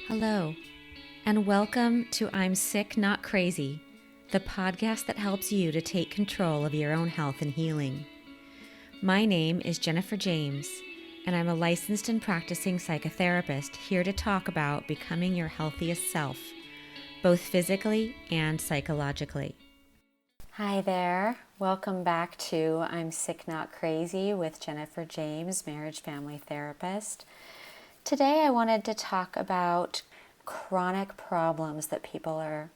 Hello, and welcome to I'm Sick, Not Crazy, the podcast that helps you to take control of your own health and healing. My name is Jennifer James, and I'm a licensed and practicing psychotherapist here to talk about becoming your healthiest self, both physically and psychologically. Hi there. Welcome back to I'm Sick, Not Crazy with Jennifer James, marriage family therapist. Today I wanted to talk about chronic problems that people are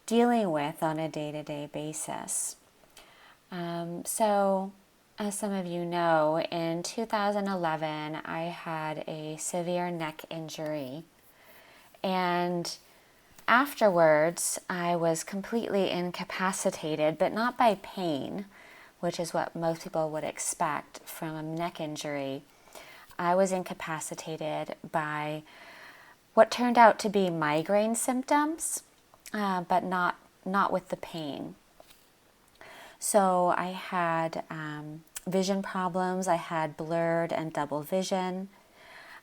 dealing with on a day-to-day basis. So, as some of you know, in 2011 I had a severe neck injury, and afterwards I was completely incapacitated, but not by pain, which is what most people would expect from a neck injury. I was incapacitated by what turned out to be migraine symptoms, but not with the pain. So I had vision problems. I had blurred and double vision.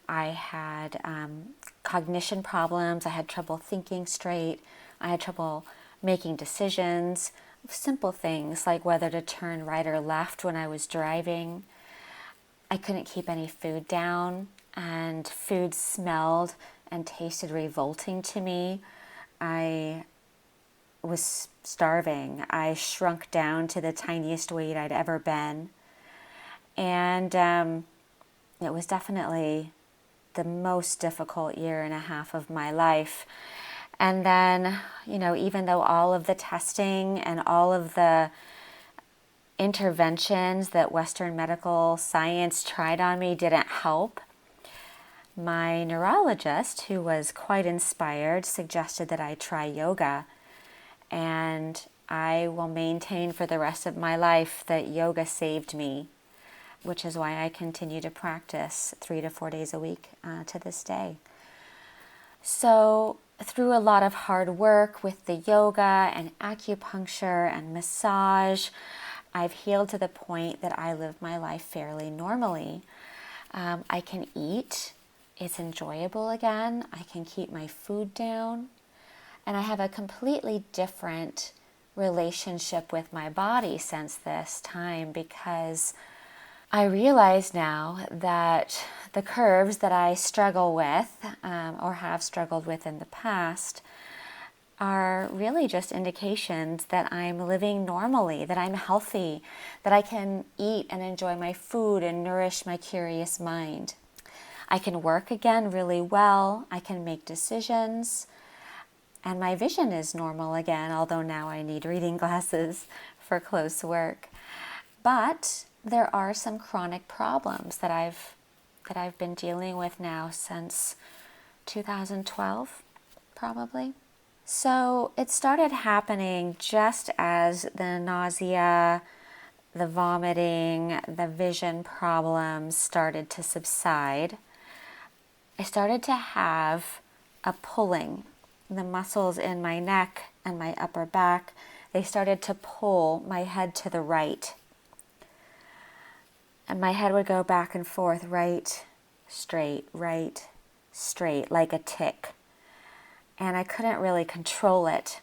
I had cognition problems. I had trouble thinking straight. I had trouble making decisions, simple things like whether to turn right or left when I was driving. I couldn't keep any food down, and food smelled and tasted revolting to me. I was starving. I shrunk down to the tiniest weight I'd ever been. And it was definitely the most difficult year and a half of my life. And then, even though all of the testing and all of the interventions that Western medical science tried on me didn't help, my neurologist, who was quite inspired, suggested that I try yoga. And I will maintain for the rest of my life that yoga saved me, which is why I continue to practice 3 to 4 days a week to this day. So through a lot of hard work with the yoga and acupuncture and massage, I've healed to the point that I live my life fairly normally. I can eat. It's enjoyable again. I can keep my food down. And I have a completely different relationship with my body since this time, because I realize now that the curves that I struggle with or have struggled with in the past are really just indications that I'm living normally, that I'm healthy, that I can eat and enjoy my food and nourish my curious mind. I can work again really well. I can make decisions. And my vision is normal again, although now I need reading glasses for close work. But there are some chronic problems that I've been dealing with now since 2012, probably. So it started happening just as the nausea, the vomiting, the vision problems started to subside. I started to have a pulling. The muscles in my neck and my upper back, they started to pull my head to the right. And my head would go back and forth, right, straight, like a tick. And I couldn't really control it.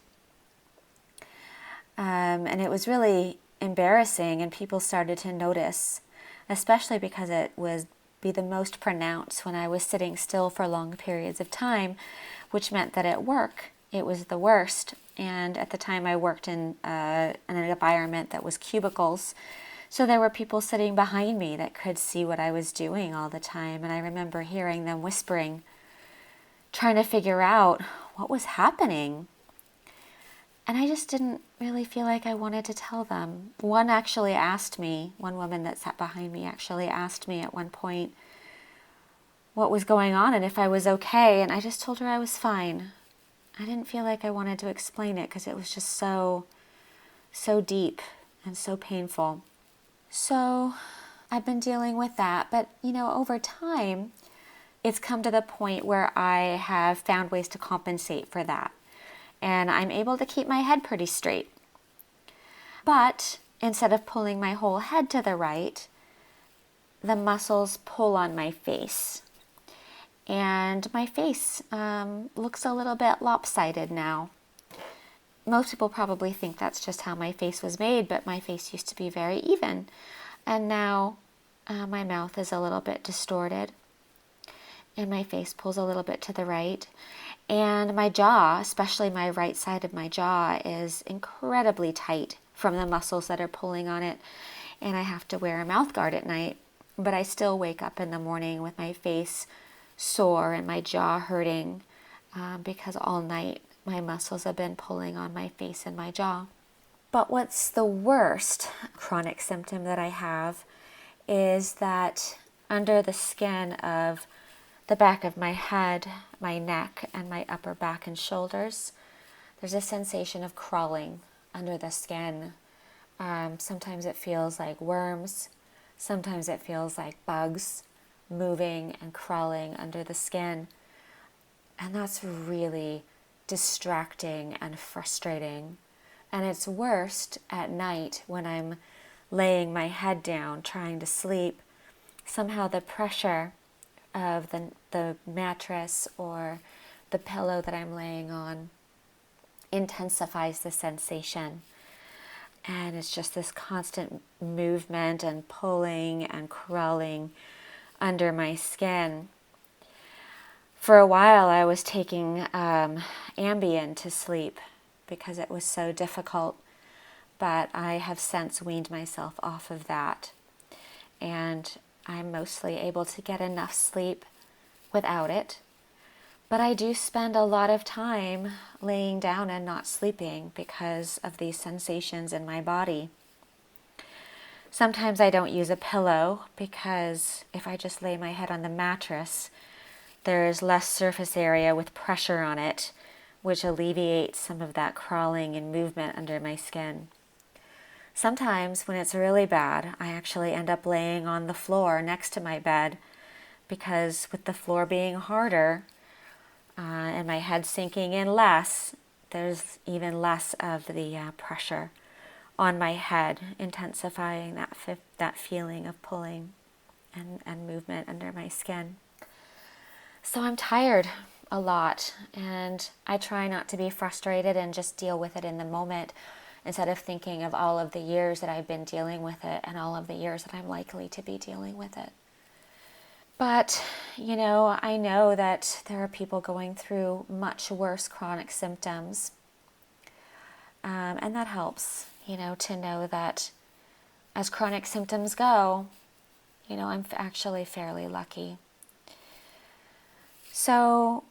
And it was really embarrassing, and people started to notice, especially because it would be the most pronounced when I was sitting still for long periods of time, which meant that at work it was the worst. And at the time I worked in an environment that was cubicles, so there were people sitting behind me that could see what I was doing all the time. And I remember hearing them whispering, trying to figure out what was happening. And I just didn't really feel like I wanted to tell them. One woman that sat behind me actually asked me at one point what was going on and if I was okay. And I just told her I was fine. I didn't feel like I wanted to explain it because it was just so deep and so painful. So I've been dealing with that. But, over time, it's come to the point where I have found ways to compensate for that. And I'm able to keep my head pretty straight. But instead of pulling my whole head to the right, the muscles pull on my face. And my face looks a little bit lopsided now. Most people probably think that's just how my face was made, but my face used to be very even. And now my mouth is a little bit distorted, and my face pulls a little bit to the right. And my jaw, especially my right side of my jaw, is incredibly tight from the muscles that are pulling on it. And I have to wear a mouth guard at night. But I still wake up in the morning with my face sore and my jaw hurting because all night my muscles have been pulling on my face and my jaw. But what's the worst chronic symptom that I have is that under the skin of the back of my head, my neck, and my upper back and shoulders, there's a sensation of crawling under the skin. Sometimes it feels like worms. Sometimes it feels like bugs moving and crawling under the skin. And that's really distracting and frustrating. And it's worst at night when I'm laying my head down trying to sleep. Somehow the pressure of the mattress or the pillow that I'm laying on intensifies the sensation. And it's just this constant movement and pulling and crawling under my skin. For a while, I was taking Ambien to sleep because it was so difficult, but I have since weaned myself off of that, and I'm mostly able to get enough sleep without it. But I do spend a lot of time laying down and not sleeping because of these sensations in my body. Sometimes I don't use a pillow because if I just lay my head on the mattress, there's less surface area with pressure on it, which alleviates some of that crawling and movement under my skin. Sometimes when it's really bad, I actually end up laying on the floor next to my bed because with the floor being harder and my head sinking in less, there's even less of the pressure on my head, intensifying that feeling of pulling and movement under my skin. So I'm tired a lot, and I try not to be frustrated and just deal with it in the moment instead of thinking of all of the years that I've been dealing with it and all of the years that I'm likely to be dealing with it. But, I know that there are people going through much worse chronic symptoms, and that helps, to know that as chronic symptoms go, I'm actually fairly lucky. So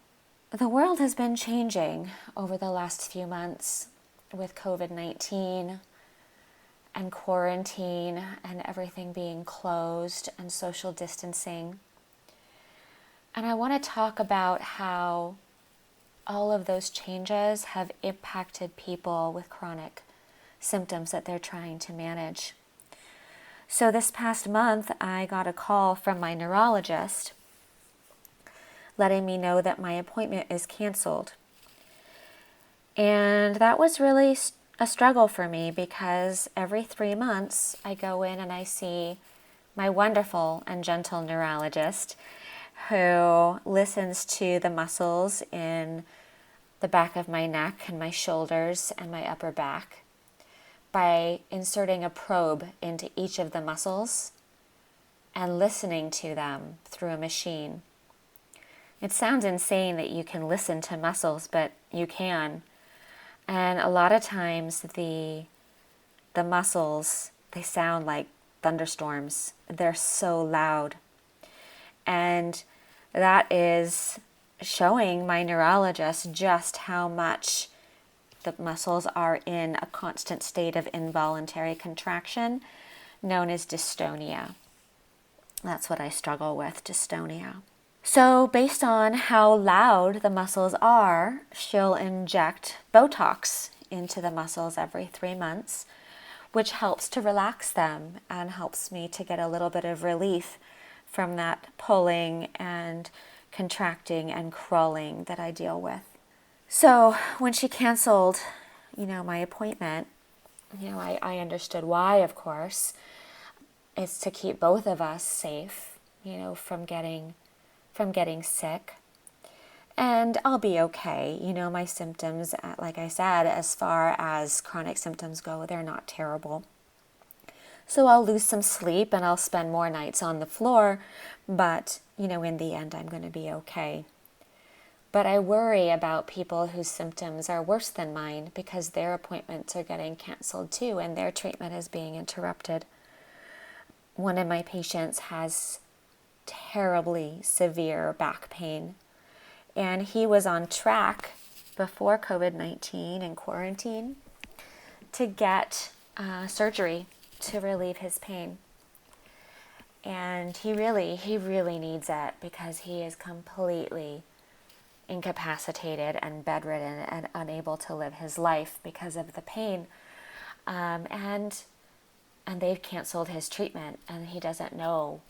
the world has been changing over the last few months with COVID-19 and quarantine and everything being closed and social distancing. And I want to talk about how all of those changes have impacted people with chronic symptoms that they're trying to manage. So this past month, I got a call from my neurologist letting me know that my appointment is canceled. And that was really a struggle for me because every 3 months I go in and I see my wonderful and gentle neurologist who listens to the muscles in the back of my neck and my shoulders and my upper back by inserting a probe into each of the muscles and listening to them through a machine. It sounds insane that you can listen to muscles, but you can. And a lot of times the muscles, they sound like thunderstorms. They're so loud. And that is showing my neurologist just how much the muscles are in a constant state of involuntary contraction, known as dystonia. That's what I struggle with, dystonia. So based on how loud the muscles are, she'll inject Botox into the muscles every 3 months, which helps to relax them and helps me to get a little bit of relief from that pulling and contracting and crawling that I deal with. So when she canceled, my appointment, I understood why, of course. It's to keep both of us safe, from getting from getting sick. And I'll be okay. My symptoms, like I said, as far as chronic symptoms go, they're not terrible. So I'll lose some sleep and I'll spend more nights on the floor, but, in the end, I'm going to be okay. But I worry about people whose symptoms are worse than mine because their appointments are getting canceled too and their treatment is being interrupted. One of my patients has terribly severe back pain, and he was on track before COVID-19 and quarantine to get surgery to relieve his pain. And he really needs it because he is completely incapacitated and bedridden and unable to live his life because of the pain. And they've canceled his treatment, and he doesn't know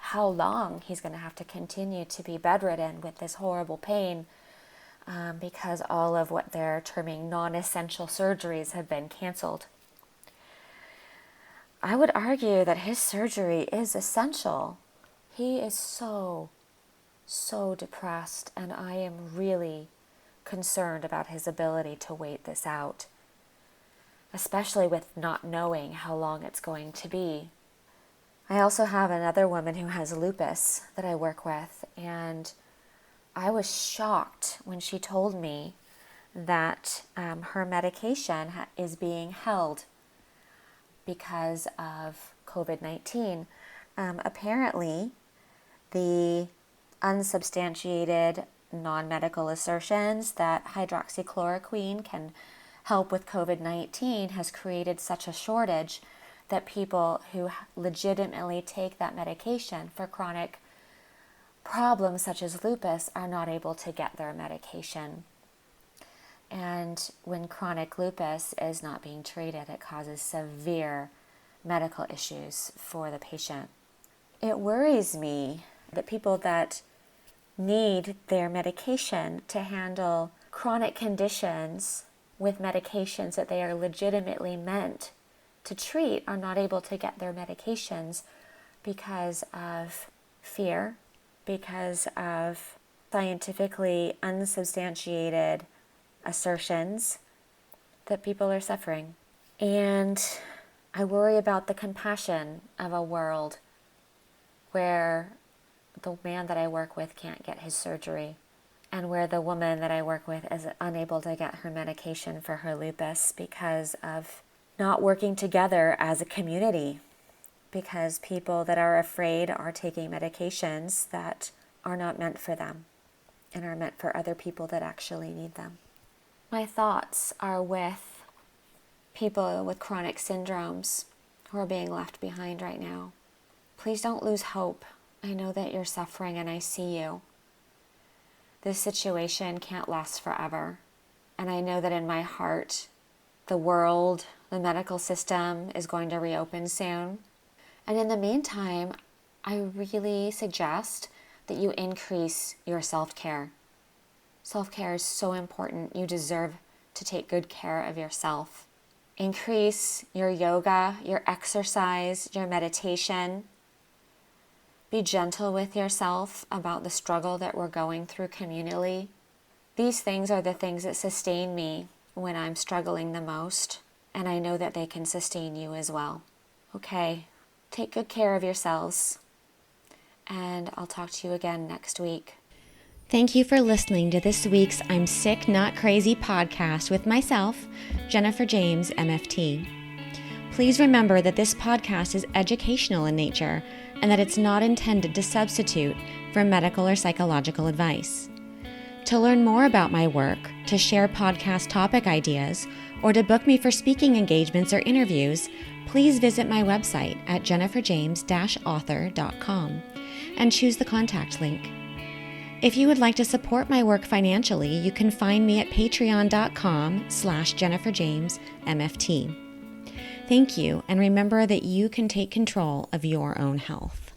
how long he's going to have to continue to be bedridden with this horrible pain because all of what they're terming non-essential surgeries have been canceled. I would argue that his surgery is essential. He is so depressed, and I am really concerned about his ability to wait this out, especially with not knowing how long it's going to be. I also have another woman who has lupus that I work with, and I was shocked when she told me that her medication is being held because of COVID-19. Apparently, the unsubstantiated non-medical assertions that hydroxychloroquine can help with COVID-19 has created such a shortage that people who legitimately take that medication for chronic problems such as lupus are not able to get their medication. And when chronic lupus is not being treated, it causes severe medical issues for the patient. It worries me that people that need their medication to handle chronic conditions with medications that they are legitimately meant to treat are not able to get their medications because of fear, because of scientifically unsubstantiated assertions that people are suffering. And I worry about the compassion of a world where the man that I work with can't get his surgery, and where the woman that I work with is unable to get her medication for her lupus because of not working together as a community, because people that are afraid are taking medications that are not meant for them and are meant for other people that actually need them. My thoughts are with people with chronic syndromes who are being left behind right now. Please don't lose hope. I know that you're suffering and I see you. This situation can't last forever. And I know that in my heart, the world, the medical system is going to reopen soon. And in the meantime, I really suggest that you increase your self-care. Self-care is so important. You deserve to take good care of yourself. Increase your yoga, your exercise, your meditation. Be gentle with yourself about the struggle that we're going through communally. These things are the things that sustain me when I'm struggling the most, and I know that they can sustain you as well. Okay, take good care of yourselves, and I'll talk to you again next week. Thank you for listening to this week's I'm Sick Not Crazy podcast with myself, Jennifer James, MFT. Please remember that this podcast is educational in nature and that it's not intended to substitute for medical or psychological advice. To learn more about my work, to share podcast topic ideas, or to book me for speaking engagements or interviews, please visit my website at jenniferjames-author.com and choose the contact link. If you would like to support my work financially, you can find me at patreon.com/JenniferJamesMFT. Thank you, and remember that you can take control of your own health.